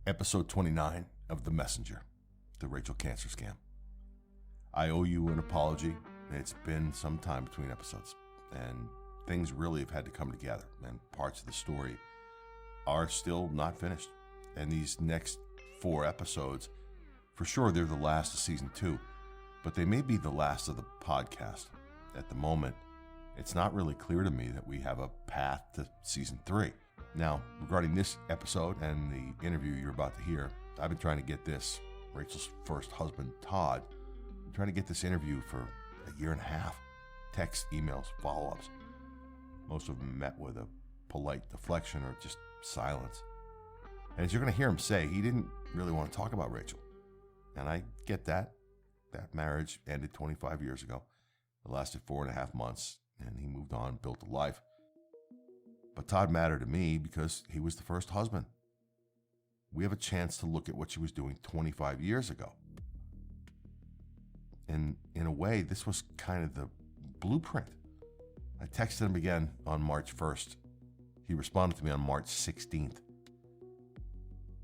Episode 29 of The Messenger, the Rachel cancer scam. I owe you an apology. It's been some time between episodes, and things really have had to come together, and parts of the story are still not finished. And these next 4 episodes, for sure they're the last of season 2, but they may be the last of the podcast. At the moment, it's not really clear to me that we have a path to season 3. Now, regarding this episode and the interview you're about to hear, I've been trying to get this, Rachel's first husband, Todd, I'm trying to get this interview for a year and a half. Texts, emails, follow-ups. Most of them met with a polite deflection or just silence. And as you're going to hear him say, he didn't really want to talk about Rachel. And I get that. That marriage ended 25 years ago. It lasted 4.5 months, and he moved on, built a life. But Todd mattered to me because he was the first husband. We have a chance to look at what she was doing 25 years ago. And in a way, this was kind of the blueprint. I texted him again on March 1st. He responded to me on March 16th.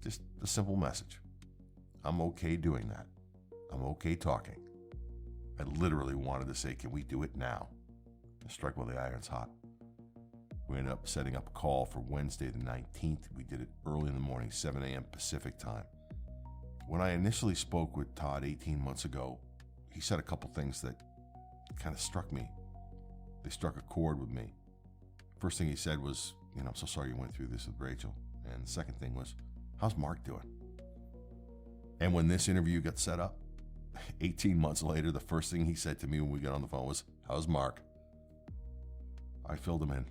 Just a simple message. I'm okay doing that. I'm okay talking. I literally wanted to say, can we do it now? I strike while the iron's hot. We ended up setting up a call for Wednesday the 19th. We did it early in the morning, 7 a.m. Pacific time. When I initially spoke with Todd 18 months ago, he said a couple things that kind of struck me. They struck a chord with me. First thing he said was, I'm so sorry you went through this with Rachel. And the second thing was, how's Mark doing? And when this interview got set up, 18 months later, the first thing he said to me when we got on the phone was, how's Mark? I filled him in.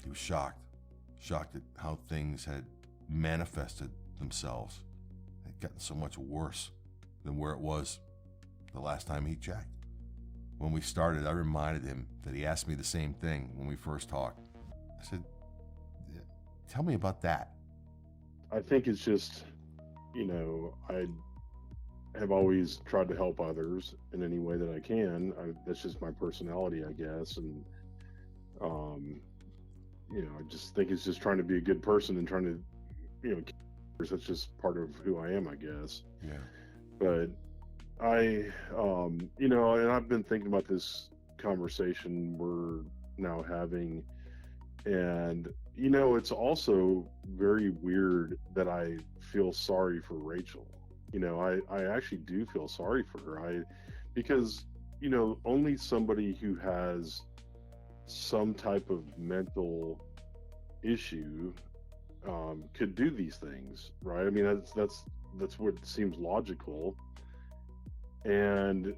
He was shocked at how things had manifested themselves. It had gotten so much worse than where it was the last time he checked. When we started, I reminded him that he asked me the same thing when we first talked. I said, tell me about that. I think it's just, I have always tried to help others in any way that I can. That's just my personality, I guess. And, I just think it's just trying to be a good person and trying to, that's just part of who I am, I guess. Yeah. But and I've been thinking about this conversation we're now having, and, it's also very weird that I feel sorry for Rachel. I actually do feel sorry for her. Because, only somebody who has some type of mental issue could do these things, right? I mean, that's what seems logical. And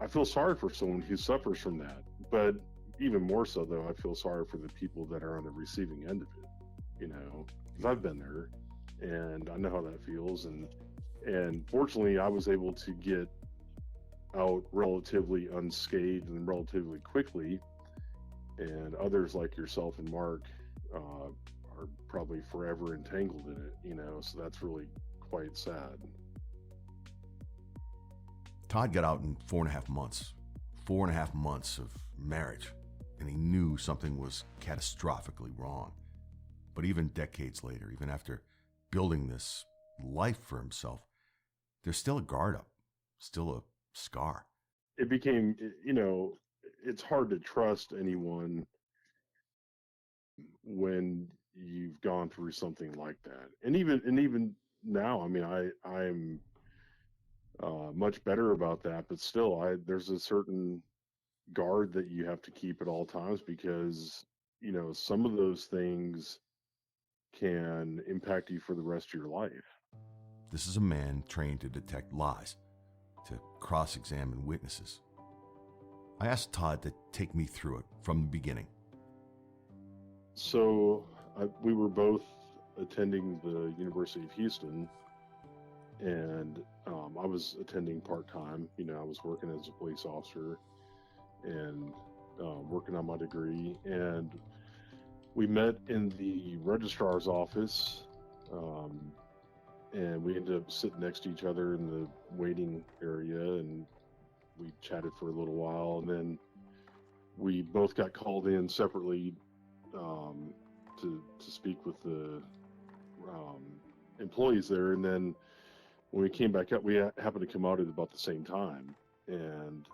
I feel sorry for someone who suffers from that. But even more so, though, I feel sorry for the people that are on the receiving end of it, because I've been there and I know how that feels. And fortunately, I was able to get out relatively unscathed and relatively quickly. And others like yourself and Mark are probably forever entangled in it, so that's really quite sad. Todd got out in 4.5 months. 4.5 months of marriage, and he knew something was catastrophically wrong. But even decades later, even after building this life for himself, there's still a guard up, still a scar. It became, it's hard to trust anyone when you've gone through something like that. And even now, I mean, I'm much better about that, but still, there's a certain guard that you have to keep at all times because, some of those things can impact you for the rest of your life. This is a man trained to detect lies, to cross-examine witnesses. I asked Todd to take me through it from the beginning. So we were both attending the University of Houston, and I was attending part-time. I was working as a police officer and working on my degree. And we met in the registrar's office, and we ended up sitting next to each other in the waiting area, and we chatted for a little while, and then we both got called in separately to speak with the employees there. And then when we came back up, we happened to come out at about the same time, and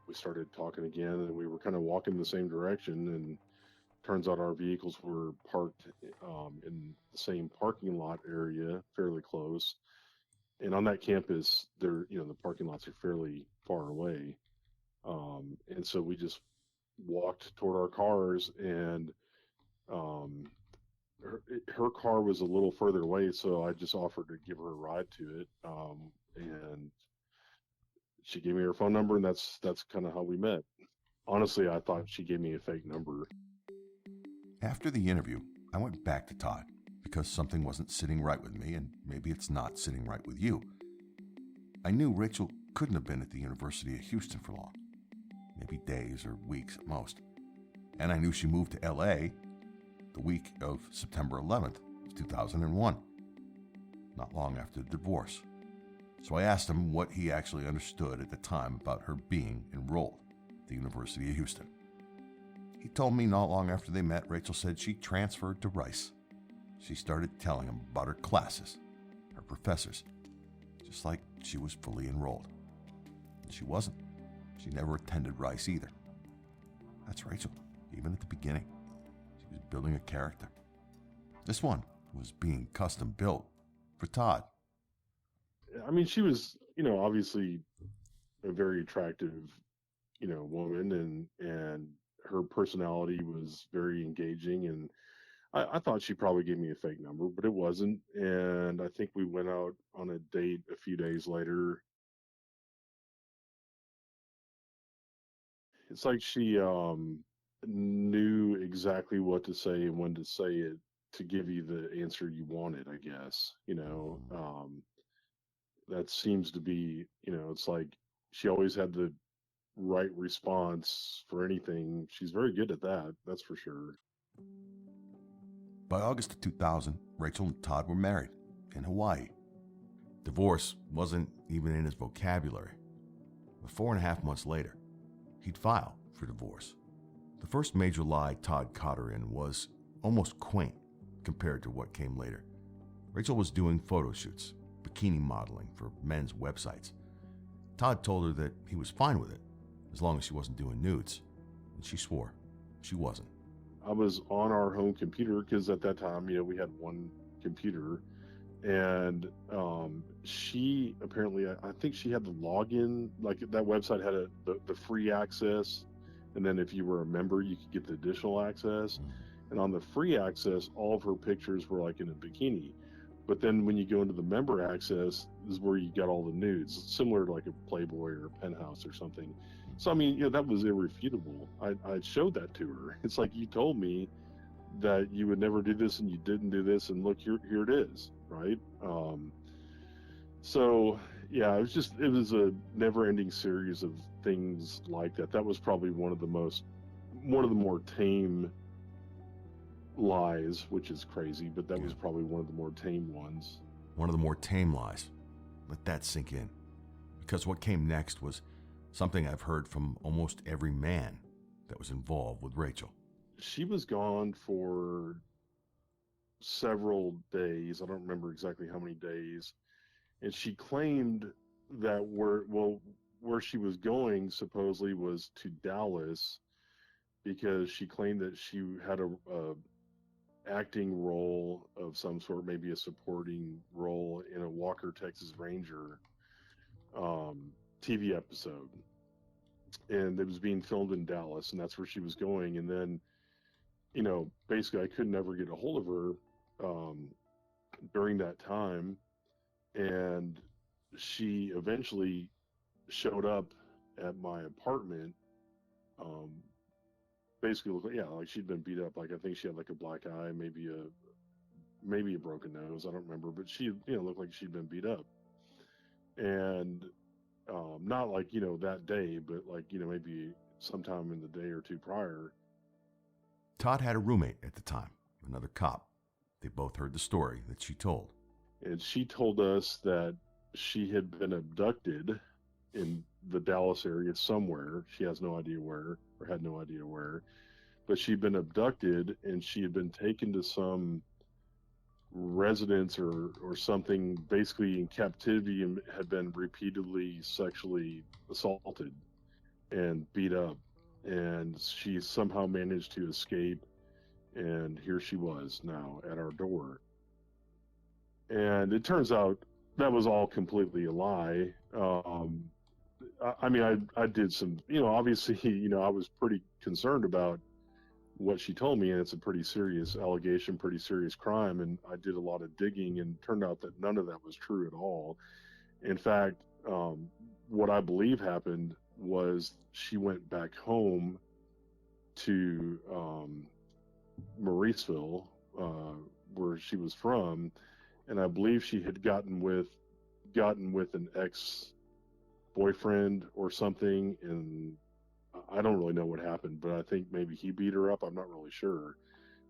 we started talking again, and we were kind of walking the same direction. And turns out our vehicles were parked in the same parking lot area, fairly close. And on that campus, there, the parking lots are fairly far away. And so we just walked toward our cars, and um, her car was a little further away, so I just offered to give her a ride to it. And she gave me her phone number, and that's kind of how we met. Honestly, I thought she gave me a fake number. After the interview, I went back to Todd because something wasn't sitting right with me, and maybe it's not sitting right with you. I knew Rachel couldn't have been at the University of Houston for long, maybe days or weeks at most. And I knew she moved to LA the week of September 11th, 2001, not long after the divorce. So I asked him what he actually understood at the time about her being enrolled at the University of Houston. He told me not long after they met, Rachel said she transferred to Rice. She started telling him about her classes, her professors, just like she was fully enrolled. And she wasn't. She never attended Rice either. That's Rachel, even at the beginning. She was building a character. This one was being custom built for Todd. I mean, she was, obviously a very attractive, woman, and her personality was very engaging, and I thought she probably gave me a fake number, but it wasn't. And I think we went out on a date a few days later. It's like she knew exactly what to say and when to say it to give you the answer you wanted, I guess. That seems to be, it's like she always had the right response for anything. She's very good at that, that's for sure. By August of 2000, Rachel and Todd were married in Hawaii. Divorce wasn't even in his vocabulary. But 4.5 months later, he'd file for divorce. The first major lie Todd caught her in was almost quaint compared to what came later. Rachel was doing photo shoots, bikini modeling for men's websites. Todd told her that he was fine with it, as long as she wasn't doing nudes, and she swore she wasn't. I was on our home computer because at that time, we had one computer, and she apparently, I think she had the login, like that website had the free access, and then if you were a member, you could get the additional access. And on the free access, all of her pictures were like in a bikini. But then when you go into the member access is where you got all the nudes, similar to like a Playboy or a Penthouse or something. So, I mean, that was irrefutable. I showed that to her. It's like, you told me that you would never do this and you didn't do this, and look, here it is, right? So, yeah, it was a never-ending series of things like that. That was probably one of the more tame lies, which is crazy, but that was probably one of the more tame ones. One of the more tame lies. Let that sink in. Because what came next was something I've heard from almost every man that was involved with Rachel. She was gone for several days. I don't remember exactly how many days. And she claimed that where she was going supposedly was to Dallas, because she claimed that she had a acting role of some sort, maybe a supporting role in a Walker, Texas Ranger TV episode. And it was being filmed in Dallas, and that's where she was going. And then, basically I could never get a hold of her during that time. And she eventually showed up at my apartment. Basically looked like she'd been beat up. Like, I think she had like a black eye, maybe a broken nose. I don't remember, but she, looked like she'd been beat up. And not like, that day, but like, maybe sometime in the day or two prior. Todd had a roommate at the time, another cop. They both heard the story that she told. And she told us that she had been abducted in the Dallas area somewhere. She has no idea where, or had no idea where, but she'd been abducted, and she had been taken to some residence or something, basically in captivity, and had been repeatedly sexually assaulted and beat up, and she somehow managed to escape, and here she was now at our door. And it turns out that was all completely a lie. I mean, I did some, obviously, I was pretty concerned about what she told me, and it's a pretty serious allegation, pretty serious crime. And I did a lot of digging, and turned out that none of that was true at all. In fact, what I believe happened was she went back home to Mauriceville, where she was from, and I believe she had gotten with an ex boyfriend or something, and I don't really know what happened, but I think maybe he beat her up. I'm not really sure.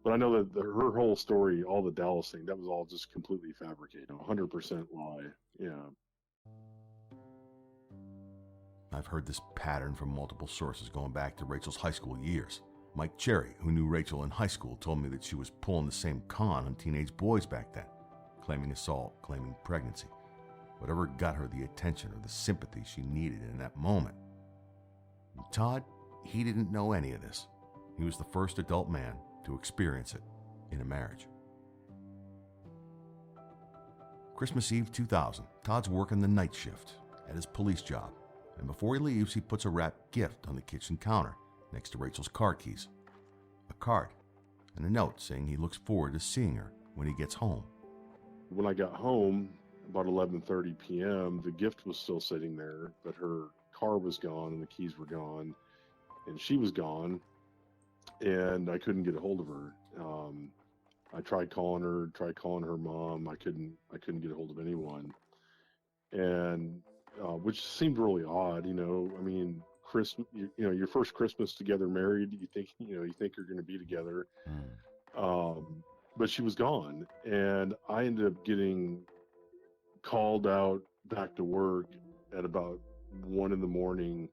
But I know that her whole story, all the Dallas thing, that was all just completely fabricated, 100% lie. Yeah. I've heard this pattern from multiple sources going back to Rachel's high school years. Mike Cherry, who knew Rachel in high school, told me that she was pulling the same con on teenage boys back then, claiming assault, claiming pregnancy, whatever got her the attention or the sympathy she needed in that moment. And Todd, he didn't know any of this. He was the first adult man to experience it in a marriage. Christmas Eve 2000, Todd's working the night shift at his police job, and before he leaves, he puts a wrapped gift on the kitchen counter next to Rachel's car keys. A card and a note saying he looks forward to seeing her when he gets home. When I got home, about 11:30 p.m., the gift was still sitting there, but her car was gone and the keys were gone, and she was gone, and I couldn't get a hold of her. I tried calling her mom. I couldn't get a hold of anyone, and which seemed really odd. I mean, Christmas, your first Christmas together, married. You think you're going to be together, but she was gone, and I ended up getting called out back to work at about 1 a.m.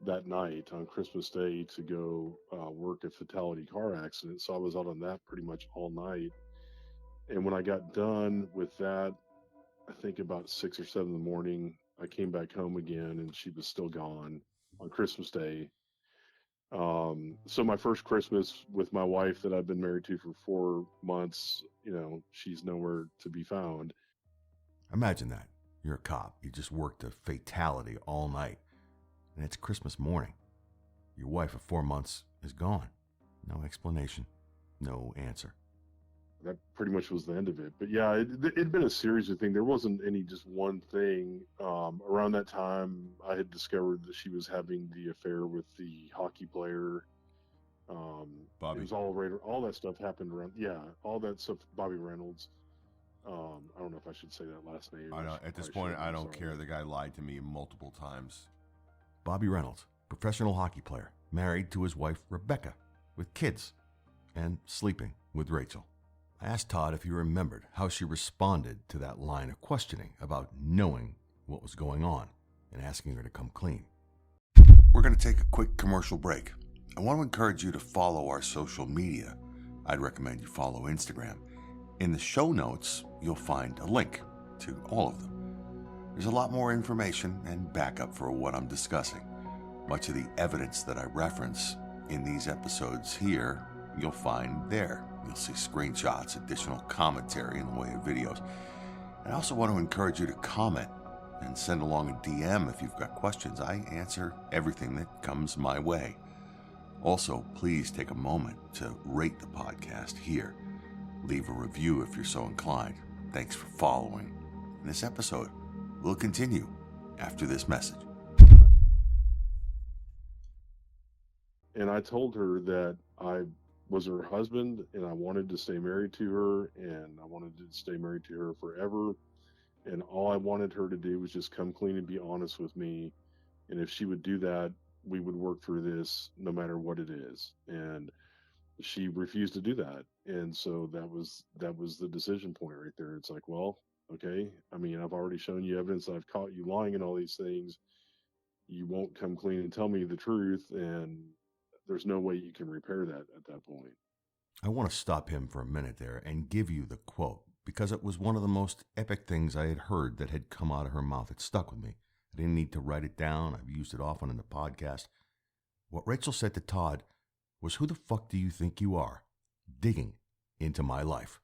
that night on Christmas Day to go work a fatality car accident. So I was out on that pretty much all night. And when I got done with that, I think about 6 or 7 in the morning, I came back home again, and she was still gone on Christmas Day. So my first Christmas with my wife that I've been married to for 4 months, she's nowhere to be found. Imagine that. You're a cop. You just worked a fatality all night, and it's Christmas morning. Your wife of 4 months is gone. No explanation. No answer. That pretty much was the end of it. But yeah, it'd been a series of things. There wasn't any just one thing. Around that time, I had discovered that she was having the affair with the hockey player. Bobby. It was all that stuff happened around. Yeah, all that stuff. Bobby Reynolds. I don't know if I should say that last name. I don't, at this point, I don't care. The guy lied to me multiple times. Bobby Reynolds, professional hockey player, married to his wife Rebecca, with kids, and sleeping with Rachel. I asked Todd if he remembered how she responded to that line of questioning about knowing what was going on and asking her to come clean. We're going to take a quick commercial break. I want to encourage you to follow our social media. I'd recommend you follow Instagram. In the show notes, you'll find a link to all of them. There's a lot more information and backup for what I'm discussing. Much of the evidence that I reference in these episodes here, you'll find there. You'll see screenshots, additional commentary in the way of videos. I also want to encourage you to comment and send along a DM if you've got questions. I answer everything that comes my way. Also, please take a moment to rate the podcast here. Leave a review if you're so inclined. Thanks for following. And this episode will continue after this message. And I told her that I was her husband, and I wanted to stay married to her, and I wanted to stay married to her forever. And all I wanted her to do was just come clean and be honest with me. And if she would do that, we would work through this no matter what it is. And she refused to do that. And so that was the decision point right there. It's like, well, okay, I mean, I've already shown you evidence that I've caught you lying in all these things. You won't come clean and tell me the truth, and there's no way you can repair that at that point. I want to stop him for a minute there and give you the quote because it was one of the most epic things I had heard that had come out of her mouth. It stuck with me. I didn't need to write it down. I've used it often in the podcast. What Rachel said to Todd was, "Who the fuck do you think you are, digging into my life?"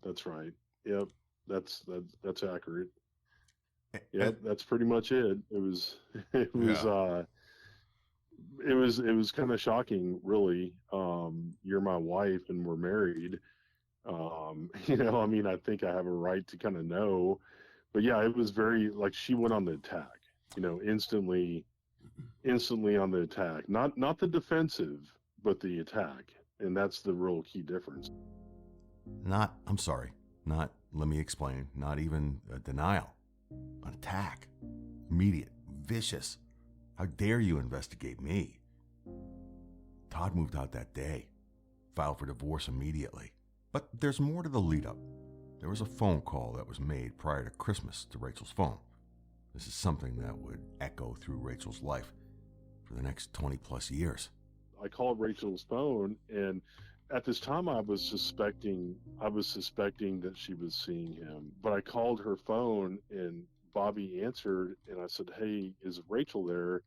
That's right. Yep. That's accurate. Yep. That's pretty much it. It was kind of shocking, really. You're my wife and we're married. I think I have a right to kind of know, but yeah, it was very, like, she went on the attack, instantly on the attack, not the defensive, but the attack. And that's the real key difference. Not, let me explain, not even a denial, an attack, immediate, vicious. How dare you investigate me? Todd moved out that day, filed for divorce immediately. But there's more to the lead up. There was a phone call that was made prior to Christmas to Rachel's phone. This is something that would echo through Rachel's life for the next 20 plus years. I called Rachel's phone, and at this time I was suspecting that she was seeing him. But I called her phone and Bobby answered, and I said, "Hey, is Rachel there?"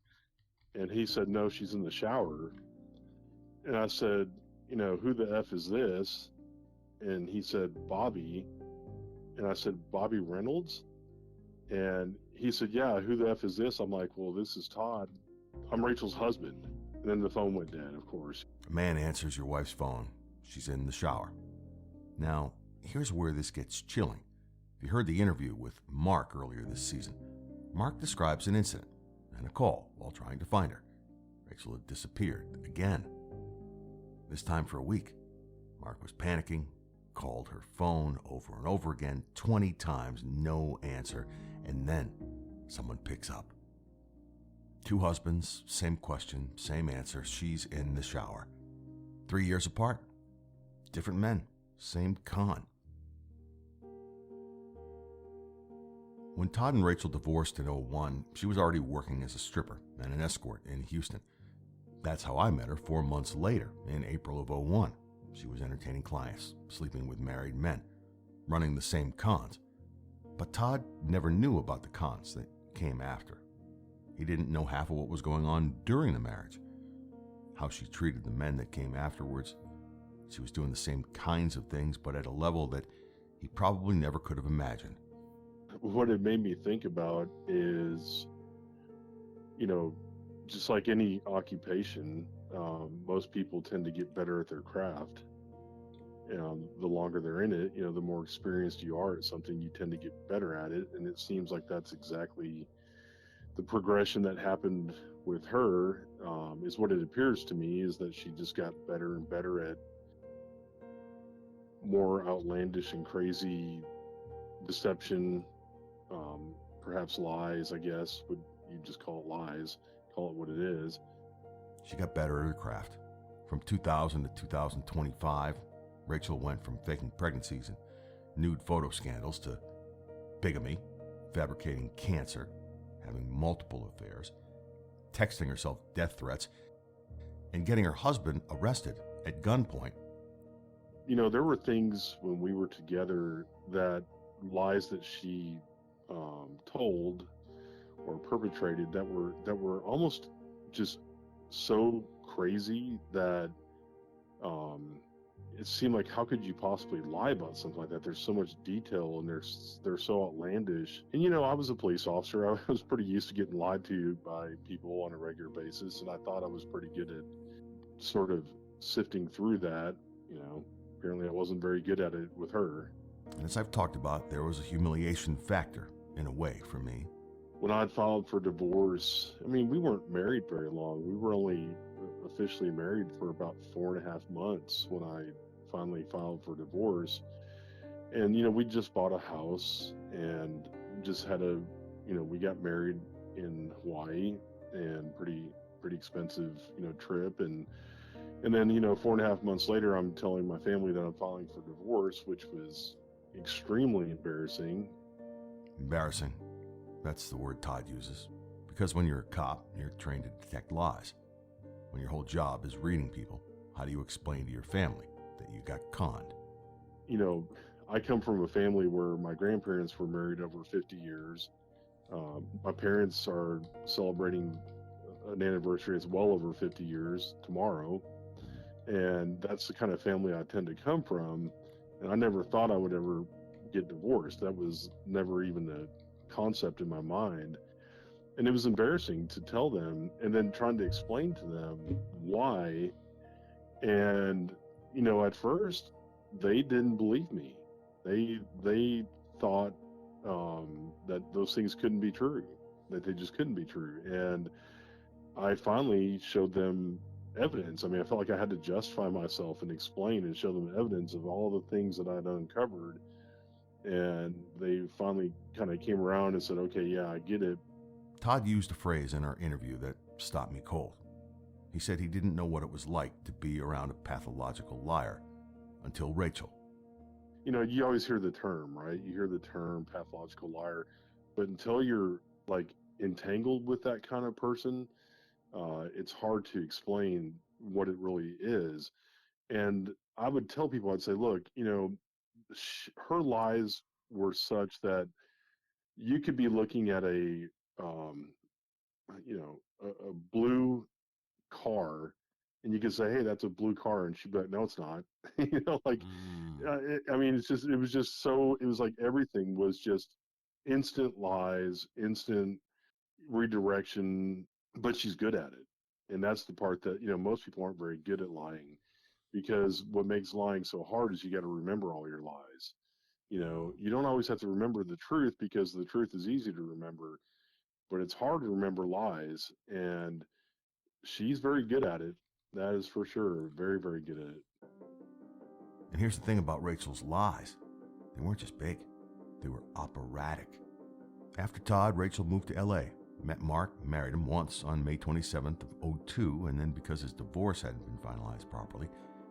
And he said, "No, she's in the shower." And I said, "Who the F is this?" And he said, "Bobby." And I said, "Bobby Reynolds?" And he said, "Yeah, who the F is this?" I'm like, "Well, this is Todd. I'm Rachel's husband." And then the phone went dead, of course. A man answers your wife's phone. She's in the shower. Now, here's where this gets chilling. If you heard the interview with Mark earlier this season, Mark describes an incident and a call while trying to find her. Rachel had disappeared again. This time for a week. Mark was panicking, called her phone over and over again, 20 times, no answer, and then someone picks up. Two husbands, same question, same answer. She's in the shower. 3 years apart, different men, same con. When Todd and Rachel divorced in 2001, she was already working as a stripper and an escort in Houston. That's how I met her 4 months later, in April of 2001. She was entertaining clients, sleeping with married men, running the same cons. But Todd never knew about the cons that came after. He didn't know half of what was going on during the marriage. How she treated the men that came afterwards. She was doing the same kinds of things, but at a level that he probably never could have imagined. What it made me think about is, just like any occupation, most people tend to get better at their craft. The longer they're in it, the more experienced you are at something, you tend to get better at it. And it seems like that's exactly the progression that happened with her, is what it appears to me, is that she just got better and better at more outlandish and crazy deception, perhaps lies, I guess. Would you just call it lies? Call it what it is. She got better at her craft. From 2000 to 2025, Rachel went from faking pregnancies and nude photo scandals to bigamy, fabricating cancer, having multiple affairs, texting herself death threats, and getting her husband arrested at gunpoint. There were things when we were together, that lies that she told or perpetrated that were almost just so crazy that it seemed like, how could you possibly lie about something like that? There's so much detail and they're so outlandish. And I was a police officer. I was pretty used to getting lied to by people on a regular basis, and I thought I was pretty good at sort of sifting through that. Apparently I wasn't very good at it with her. And as I've talked about, there was a humiliation factor in a way for me. When I filed for divorce, we weren't married very long. We were only officially married for about 4.5 months when I finally filed for divorce. And, we just bought a house and just had we got married in Hawaii, and pretty expensive, trip. And then, 4.5 months later, I'm telling my family that I'm filing for divorce, which was extremely embarrassing. Embarrassing. That's the word Todd uses. Because when you're a cop, you're trained to detect lies. When your whole job is reading people, how do you explain to your family that you got conned? I come from a family where my grandparents were married over 50 years. My parents are celebrating an anniversary that's well over 50 years tomorrow. And that's the kind of family I tend to come from. And I never thought I would ever get divorced. That was never even a concept in my mind. And it was embarrassing to tell them and then trying to explain to them why. And, at first they didn't believe me. They thought that those things couldn't be true, that they just couldn't be true. And I finally showed them evidence. I mean, I felt like I had to justify myself and explain and show them evidence of all the things that I'd uncovered. And they finally kind of came around and said, okay, yeah, I get it. Todd used a phrase in our interview that stopped me cold. He said he didn't know what it was like to be around a pathological liar until Rachel. You always hear the term, right? You hear the term pathological liar, but until you're like entangled with that kind of person, it's hard to explain what it really is. And I would tell people, I'd say, look, her lies were such that you could be looking at a blue car, and you could say, hey, that's a blue car, and she'd be like, no, it's not. I mean, it was like everything was just instant lies, instant redirection, but she's good at it. And that's the part that, most people aren't very good at lying, because what makes lying so hard is you got to remember all your lies. You don't always have to remember the truth, because the truth is easy to remember, but it's hard to remember lies. And she's very good at it. That is for sure. Very, very good at it. And here's the thing about Rachel's lies. They weren't just big. They were operatic. After Todd, Rachel moved to L.A., met Mark, married him once on May 27th of 2002, and then because his divorce hadn't been finalized properly,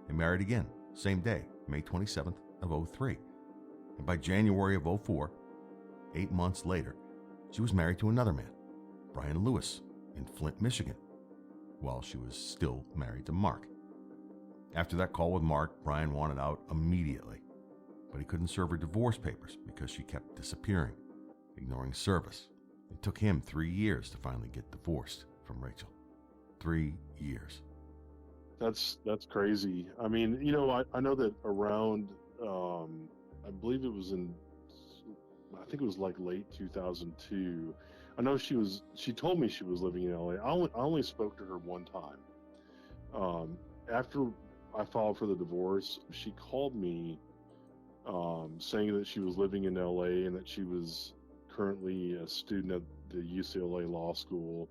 they married again, same day, May 27th of 2003. And by January of 2004, 8 months later, she was married to another man, Brian Lewis, in Flint, Michigan, while she was still married to Mark. After that call with Mark, Brian wanted out immediately, but he couldn't serve her divorce papers because she kept disappearing, ignoring service. It took him 3 years to finally get divorced from Rachel. 3 years. That's crazy. I mean, I know that around, I believe it was I think it was like late 2002. I know she told me she was living in LA. I only spoke to her one time. After I filed for the divorce, she called me saying that she was living in LA and that she was currently a student at the UCLA Law School.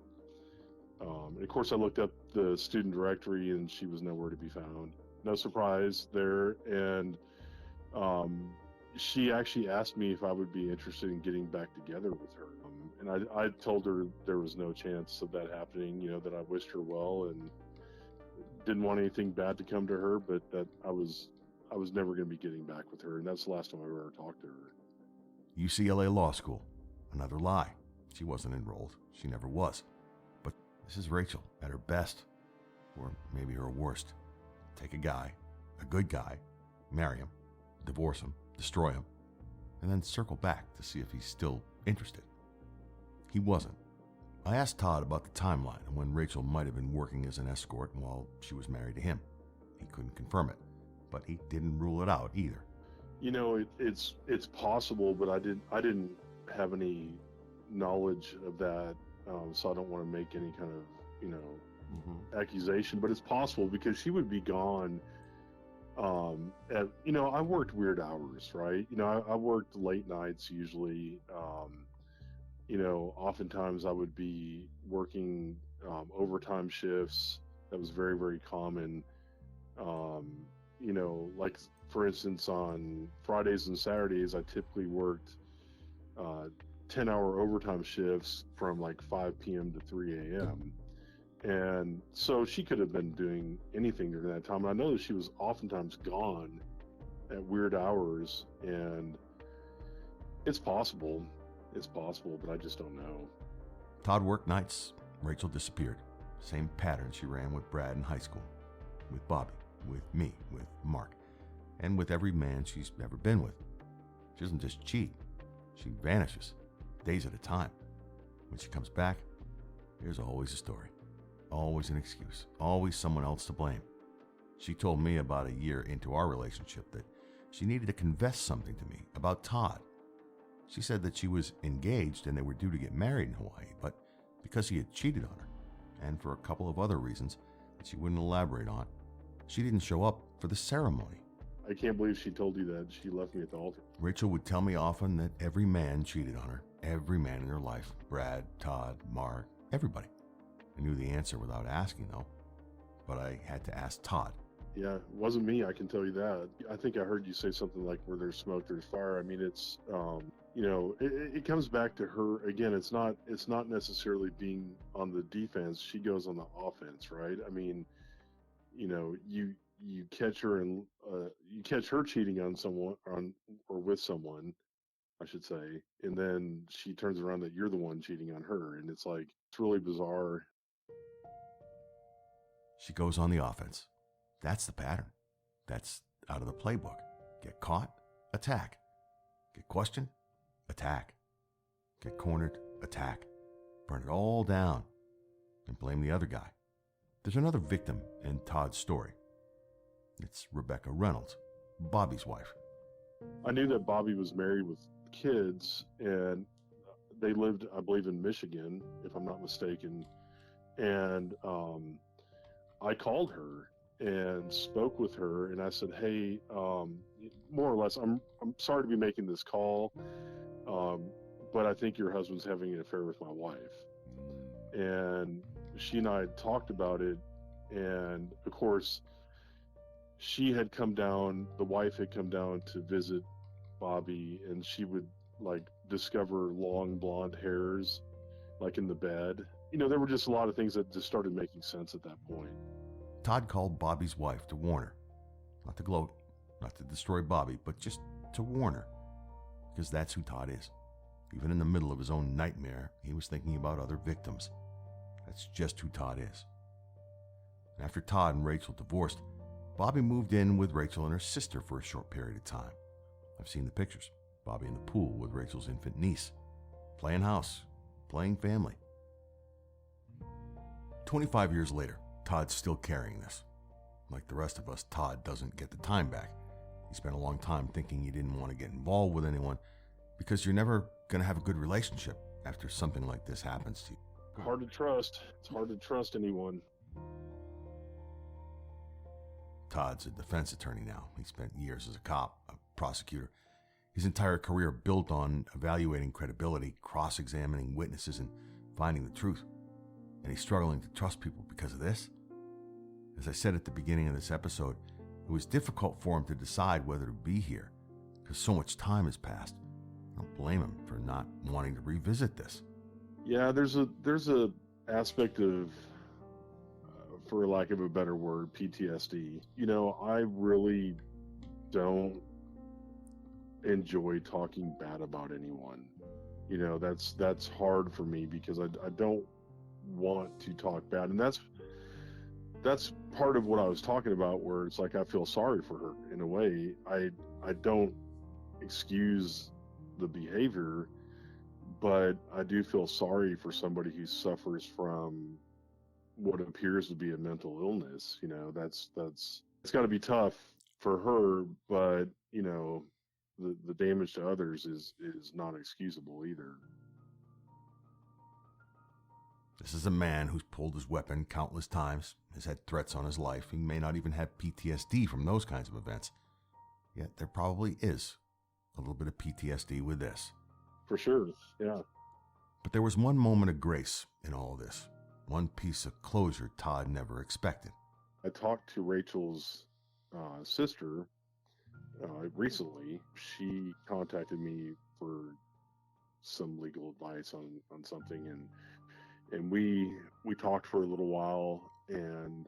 And of course, I looked up the student directory and she was nowhere to be found. No surprise there. And she actually asked me if I would be interested in getting back together with her. And I told her there was no chance of that happening, that I wished her well and didn't want anything bad to come to her, but that I was never going to be getting back with her. And that's the last time I ever talked to her. UCLA Law School. Another lie. She wasn't enrolled. She never was. But this is Rachel at her best, or maybe her worst. Take a guy, a good guy, marry him, divorce him, destroy him, and then circle back to see if he's still interested. He wasn't. I asked Todd about the timeline and when Rachel might have been working as an escort while she was married to him. He couldn't confirm it, but he didn't rule it out either. It's possible, but I didn't have any knowledge of that, so I don't want to make any kind of accusation. But it's possible, because she would be gone. I worked weird hours, right? I worked late nights usually. Oftentimes I would be working overtime shifts. That was very, very common. Like for instance, on Fridays and Saturdays, I typically worked 10-hour overtime shifts from like 5 p.m. to 3 a.m. And so she could have been doing anything during that time. And I know that she was oftentimes gone at weird hours, and it's possible, but I just don't know. Todd worked nights. Rachel disappeared. Same pattern she ran with Brad in high school, with Bobby, with me, with Mark, and with every man she's ever been with. She doesn't just cheat, she vanishes, days at a time. When she comes back, there's always a story, always an excuse, always someone else to blame. She told me about a year into our relationship that she needed to confess something to me about Todd. She said that she was engaged and they were due to get married in Hawaii, but because he had cheated on her, and for a couple of other reasons that she wouldn't elaborate on, she didn't show up for the ceremony. I can't believe she told you that. She left me at the altar. Rachel would tell me often that every man cheated on her, every man in her life, Brad, Todd, Mark, everybody. I knew the answer without asking, though, but I had to ask Todd. Yeah, it wasn't me, I can tell you that. I think I heard you say something like, where there's smoke, there's fire. I mean, it's, it comes back to her. Again, it's not necessarily being on the defense. She goes on the offense, right? I mean, you catch her and you catch her cheating on someone, or with someone, I should say, and then she turns around that you're the one cheating on her, and it's like, it's really bizarre. She goes on the offense. That's the pattern. That's out of the playbook. Get caught, attack. Get questioned, attack. Get cornered, attack. Burn it all down and blame the other guy. There's another victim in Todd's story. It's Rebecca Reynolds, Bobby's wife. I knew that Bobby was married with kids, and they lived, I believe, in Michigan, if I'm not mistaken. And I called her and spoke with her, and I said, hey, more or less, I'm sorry to be making this call, but I think your husband's having an affair with my wife. And she and I had talked about it, and of course, she had come down, the wife had come down to visit Bobby, and she would discover long blonde hairs in the bed. There were just a lot of things that just started making sense at that point. Todd called Bobby's wife to warn her, not to gloat, not to destroy Bobby, but just to warn her, because that's who Todd is. Even in the middle of his own nightmare, he was thinking about other victims. That's just who Todd is. And after Todd and Rachel divorced, Bobby moved in with Rachel and her sister for a short period of time. I've seen the pictures. Bobby in the pool with Rachel's infant niece, playing house, playing family. 25 years later, Todd's still carrying this. Like the rest of us, Todd doesn't get the time back. He spent a long time thinking he didn't want to get involved with anyone because you're never going to have a good relationship after something like this happens to you. Hard to trust. It's hard to trust anyone. Todd's a defense attorney now. He spent years as a cop, a prosecutor. His entire career built on evaluating credibility, cross-examining witnesses, and finding the truth. And he's struggling to trust people because of this. As I said at the beginning of this episode, it was difficult for him to decide whether to be here because so much time has passed. I don't blame him for not wanting to revisit this. Yeah, there's a aspect of, for lack of a better word, PTSD. I really don't enjoy talking bad about anyone. That's hard for me because I don't want to talk bad, and that's part of what I was talking about, where it's like I feel sorry for her in a way. I don't excuse the behavior, but I do feel sorry for somebody who suffers from what appears to be a mental illness. That's it's got to be tough for her, but the damage to others is not excusable either. This is a man who's pulled his weapon countless times, has had threats on his life. He may not even have PTSD from those kinds of events. Yet there probably is a little bit of PTSD with this. For sure, yeah. But there was one moment of grace in all of this. One piece of closure Todd never expected. I talked to Rachel's sister recently. She contacted me for some legal advice on something, and we talked for a little while. And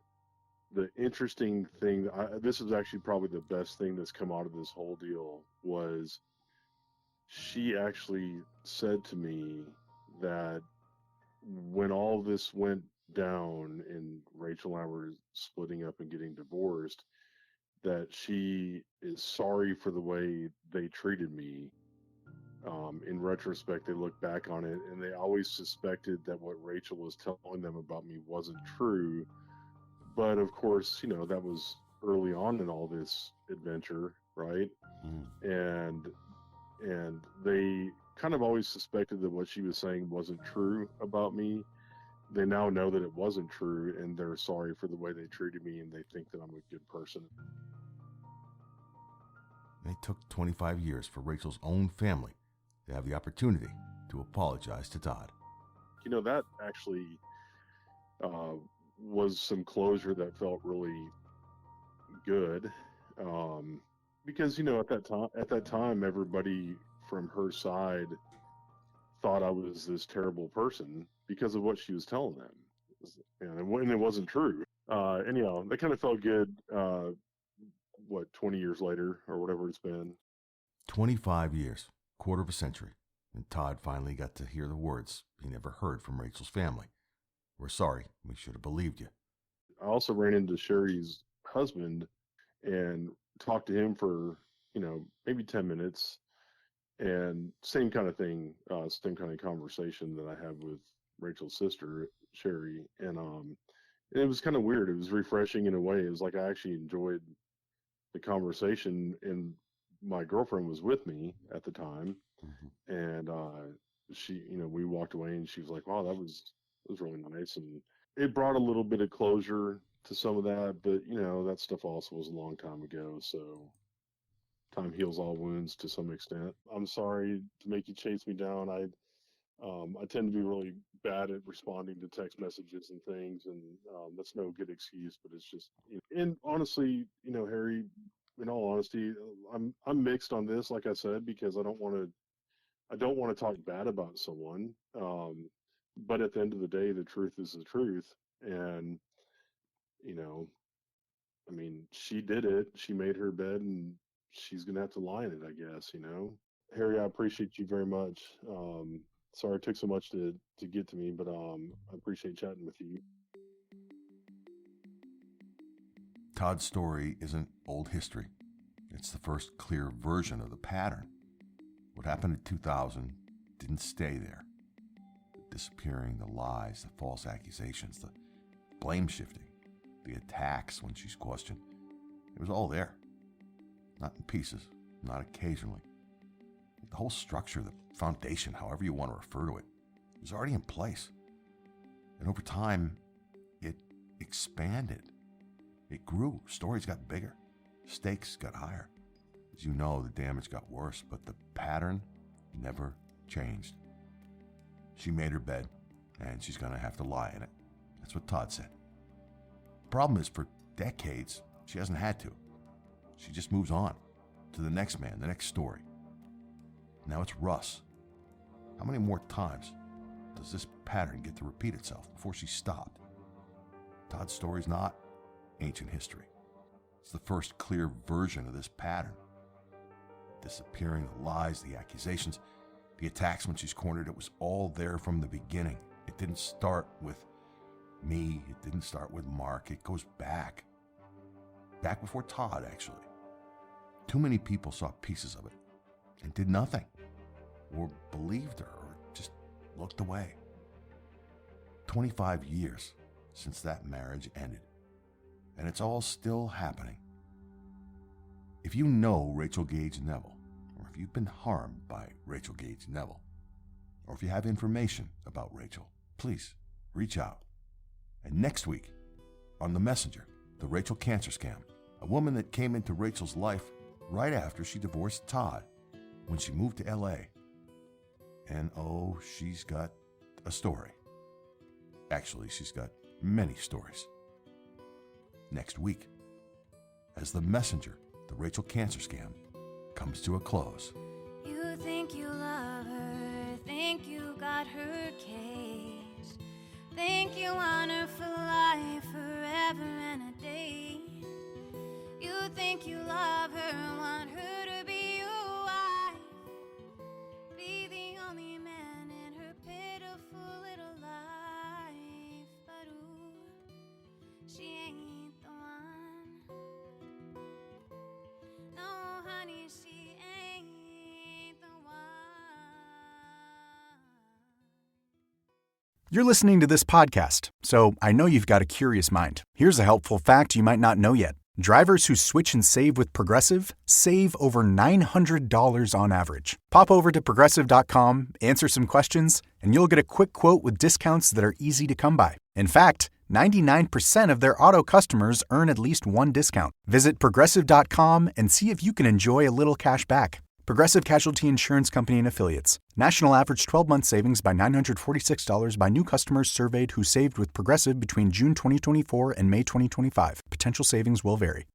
the interesting thing, this is actually probably the best thing that's come out of this whole deal, was she actually said to me that when all this went down and Rachel and I were splitting up and getting divorced, that she is sorry for the way they treated me. In retrospect, they look back on it and they always suspected that what Rachel was telling them about me wasn't true. But of course, that was early on in all this adventure, right? And they kind of always suspected that what she was saying wasn't true about me. They now know that it wasn't true, and they're sorry for the way they treated me, and they think that I'm a good person. It took 25 years for Rachel's own family to have the opportunity to apologize to Todd. That actually was some closure that felt really good, because at that time, everybody from her side thought I was this terrible person because of what she was telling them, and it wasn't true. Anyhow, that kind of felt good. 20 years later or whatever it's been. 25 years, quarter of a century, and Todd finally got to hear the words he never heard from Rachel's family. We're sorry, we should have believed you. I also ran into Sherry's husband and talked to him for, maybe 10 minutes. And same kind of thing, same kind of conversation that I have with Rachel's sister, Sherry. And it was kind of weird. It was refreshing in a way. It was like I actually enjoyed the conversation, and my girlfriend was with me at the time. And she, we walked away and she was like, wow, that was really nice. And it brought a little bit of closure to some of that, but that stuff also was a long time ago. So time heals all wounds to some extent. I'm sorry to make you chase me down. I tend to be really bad at responding to text messages and things, and that's no good excuse. But it's just, and honestly, Harry, in all honesty, I'm mixed on this. Like I said, because I don't want to talk bad about someone. But at the end of the day, the truth is the truth, and I mean, she did it. She made her bed, and she's gonna have to lie in it, I guess. Harry, I appreciate you very much. Sorry it took so much to get to me, but I appreciate chatting with you. Todd's story isn't old history. It's the first clear version of the pattern. What happened in 2000 didn't stay there. The disappearing, the lies, the false accusations, the blame shifting, the attacks when she's questioned. It was all there. Not in pieces, not occasionally. The whole structure, the foundation, however you want to refer to it, was already in place. And over time, it expanded. It grew. Stories got bigger. Stakes got higher. As you know, the damage got worse, but the pattern never changed. She made her bed, and she's going to have to lie in it. That's what Todd said. The problem is, for decades, she hasn't had to. She just moves on to the next man, the next story. Now it's Russ. How many more times does this pattern get to repeat itself before she stopped? Todd's story's not ancient history. It's the first clear version of this pattern. Disappearing, the lies, the accusations, the attacks when she's cornered, it was all there from the beginning. It didn't start with me. It didn't start with Mark. It goes back before Todd, actually. Too many people saw pieces of it and did nothing, or believed her, or just looked away. 25 years since that marriage ended, and it's all still happening. If you know Rachel Gage Neville, or if you've been harmed by Rachel Gage Neville, or if you have information about Rachel, please reach out. And next week, on The Messenger, the Rachel cancer scam, a woman that came into Rachel's life right after she divorced Todd when she moved to LA. And oh, she's got a story. Actually, she's got many stories. Next week, as The Messenger, the Rachel cancer scam, comes to a close. You think you love her, think you got her case, think you want her for life, forever and a day. You think you love her, want her to be your wife, be the only man in her pitiful little life. But ooh, she ain't the one. You're listening to this podcast, so I know you've got a curious mind. Here's a helpful fact you might not know yet. Drivers who switch and save with Progressive save over $900 on average. Pop over to Progressive.com, answer some questions, and you'll get a quick quote with discounts that are easy to come by. In fact, 99% of their auto customers earn at least one discount. Visit Progressive.com and see if you can enjoy a little cash back. Progressive Casualty Insurance Company and Affiliates. National average 12-month savings by $946 by new customers surveyed who saved with Progressive between June 2024 and May 2025. Potential savings will vary.